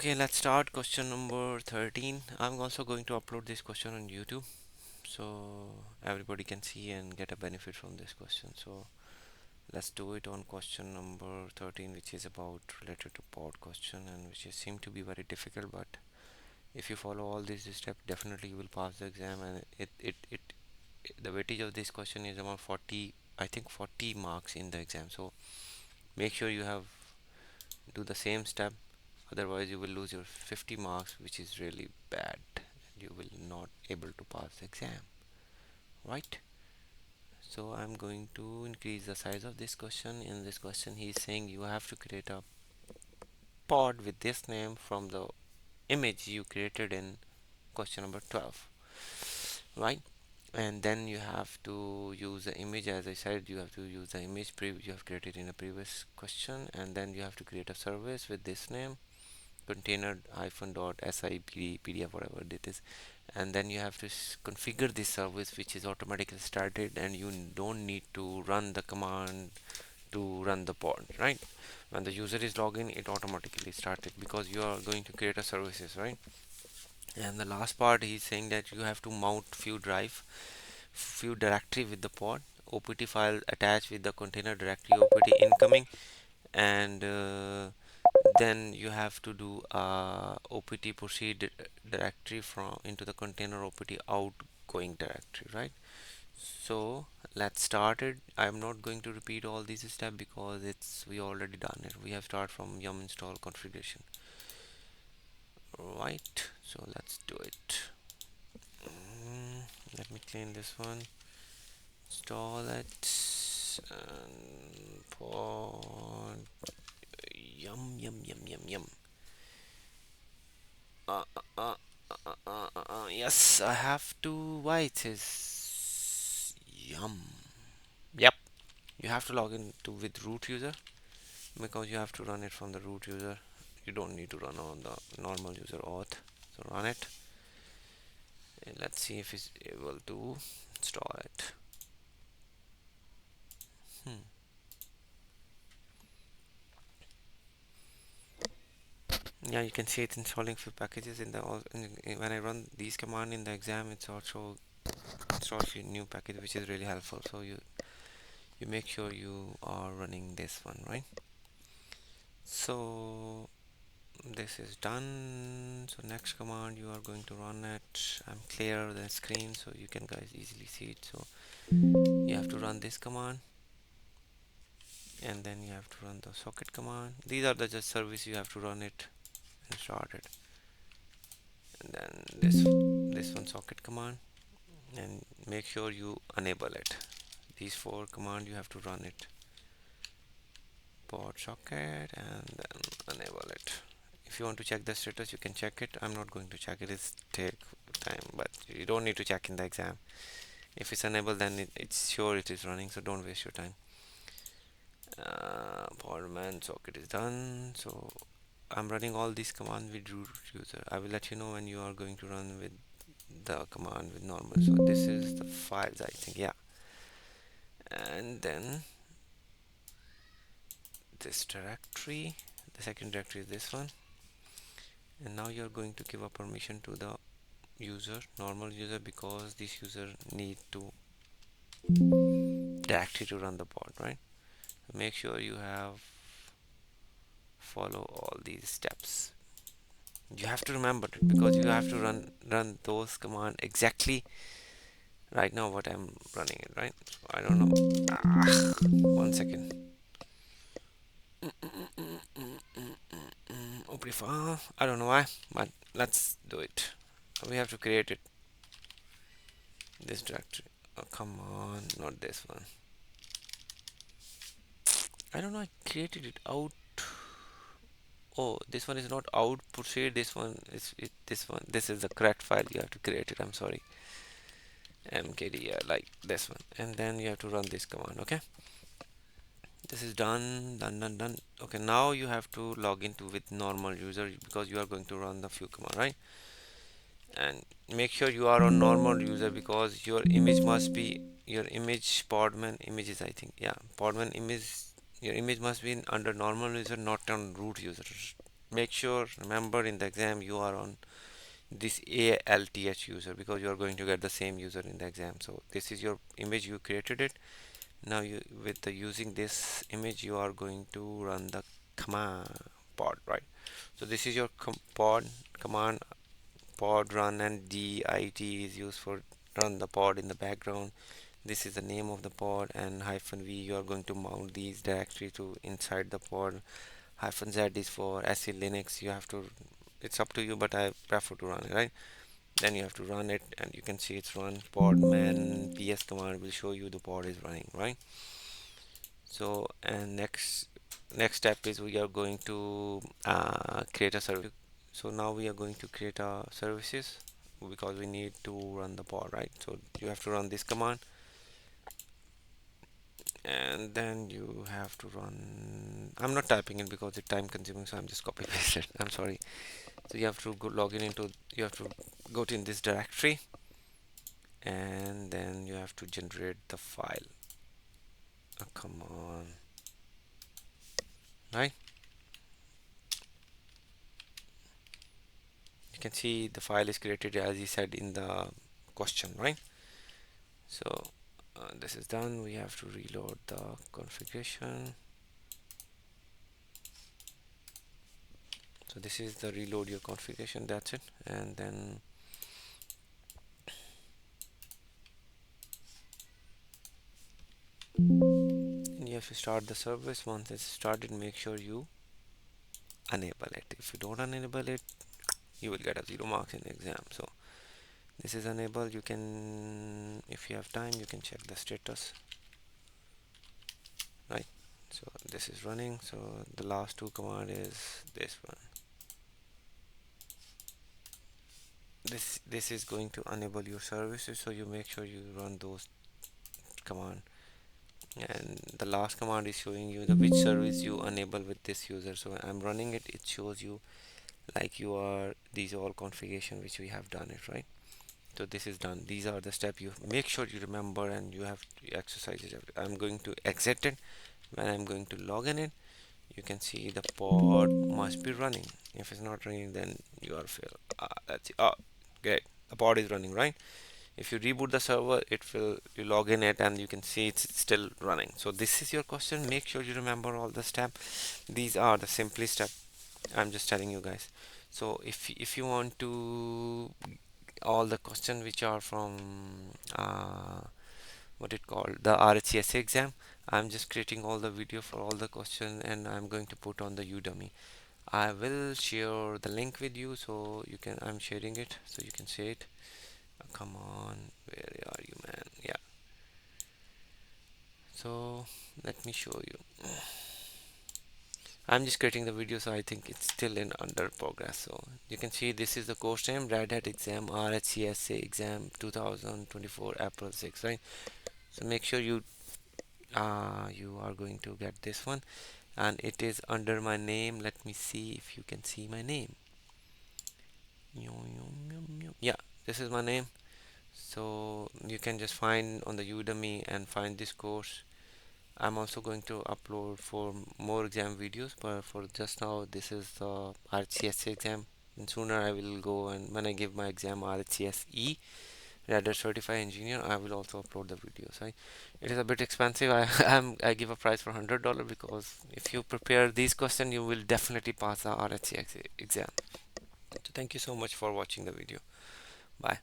Okay, let's start question number 13. I'm also going to upload this question on YouTube so everybody can see and get a benefit from this question. So let's do it on question number 13, which is about related to pod question and which is seem to be very difficult, but if you follow all these steps, definitely you will pass the exam. And the weightage of this question is about 40, I think 40 marks in the exam. So make sure you have do the same step, otherwise you will lose your 50 marks, which is really bad. You will not able to pass the exam, right? So I'm going to increase the size of this question. In this question he is saying you have to create a pod with this name from the image you created in question number 12, right? And then you have to use the image. As I said, you have to use the image you have created in a previous question, and then you have to create a service with this name, container hyphen dot asciipdf, whatever it is. And then you have to configure this service, which is automatically started, and you don't need to run the command to run the pod, right? When the user is logging, it automatically started because you are going to create a services, right? And the last part, he's saying that you have to mount few directory with the pod, opt file attached with the container directory, opt incoming, and then you have to do opt proceed directory from into the container opt outgoing directory, right? So let's start it. I'm not going to repeat all these steps because it's we already done it. We have start from yum install configuration, right? So let's do it. Let me clean this one, install it, and pod yum. uh, uh, yes, I have to. Why it is yum? Yep, you have to log in to with root user because you have to run it from the root user. You don't need to run on the normal user auth. So run it and let's see if it's able to install it. Hmm. Yeah, you can see it installing few packages in the when I run these command in the exam, it's also installs few new package, which is really helpful. So you make sure you are running this one, right? So this is done. So next command you are going to run it. I'm clear the screen so you can guys easily see it. So you have to run this command, and then you have to run the socket command. These are the just service you have to run it and start it. And then this one socket command, and make sure you enable it. These four command you have to run it. Pod socket and then enable it. If you want to check the status, you can check it. I'm not going to check it. It's take time, but you don't need to check in the exam. If it's enabled, then it's sure it is running, so don't waste your time. Podman socket is done. So I'm running all these commands with root user. I will let you know when you are going to run with the command with normal. So this is the files, I think, yeah. And then this directory, the second directory is this one. And now you're going to give a permission to the user, normal user, because this user need to directory to run the pod, right? Make sure you have follow all these steps. You have to remember it because you have to run those command exactly right now what I'm running it, right? So I don't know. 1 second. Open file. I don't know why, but let's do it. We have to create it. This directory. Oh, come on, not this one. I don't know. I created it out. Oh, this one is not out proceed. This one is this one. This is the correct file. You have to create it. I'm sorry. Mkdir, like this one, and then you have to run this command. Okay, this is done. Okay, now you have to log into with normal user because you are going to run the few command, right? And make sure you are on normal user because your image must be your image podman images, I think, yeah, podman image. Your image must be under normal user, not on root user. make sure, remember, in the exam you are on this alth user, because you are going to get the same user in the exam. So this is your image, you created it. Now you, with the using this image, you are going to run the command pod, right? So this is your pod command, pod run, and dit is used for run the pod in the background. This is the name of the pod, and -v, you are going to mount these directly to inside the pod. -z is for SE Linux. You have to, it's up to you, but I prefer to run it, right? Then you have to run it, and you can see it's run. Podman ps command will show you the pod is running, right? So, and next step is we are going to create a service. So now we are going to create a services, because we need to run the pod, right? So you have to run this command, and then you have to run, I'm not typing it because it's time consuming, so I'm just copy paste it. I'm sorry. So you have to go log in into, you have to go to in this directory, and then you have to generate the file. Oh, come on, right? You can see the file is created as he said in the question, right? So this is done. We have to reload the configuration. So this is the reload your configuration, that's it. And then you have to start the service. Once it's started, make sure you enable it. If you don't enable it, you will get a 0 marks in the exam. So this is enabled. You can, if you have time, you can check the status, right? So this is running. So the last two command is this one. This is going to enable your services, so you make sure you run those command. And the last command is showing you the which service you enable with this user. So I'm running it, it shows you like you are, these are all configuration which we have done it, right? So this is done. These are the steps you make sure you remember, and you have to exercise it. I'm going to exit it. When I'm going to log in it, you can see the pod must be running. If it's not running, then you are failed. That's it. Oh, great, the pod is running, right? If you reboot the server, it will, you log in it and you can see it's still running. So this is your question. Make sure you remember all the steps. These are the simplest step, I'm just telling you guys. So if you want to all the questions which are from what it called, the RHCSA exam, I'm just creating all the video for all the questions, and I'm going to put on the Udemy. I will share the link with you, so you can, I'm sharing it so you can see it. Come on, where are you, man? Yeah, so let me show you. I'm just creating the video, so I think it's still in under progress. So you can see this is the course name, Red Hat Exam RHCSA Exam 2024 April 6, right? So make sure you you are going to get this one, and it is under my name. Let me see if you can see my name. Yeah, this is my name. So you can just find on the Udemy and find this course. I'm also going to upload for more exam videos, but for just now this is the RHCSA exam, and sooner I will go, and when I give my exam RHCSE Radar Certified Engineer, I will also upload the videos, right? It is a bit expensive. I give a price for $100, because if you prepare these questions, you will definitely pass the RHCSA exam. So thank you so much for watching the video. Bye.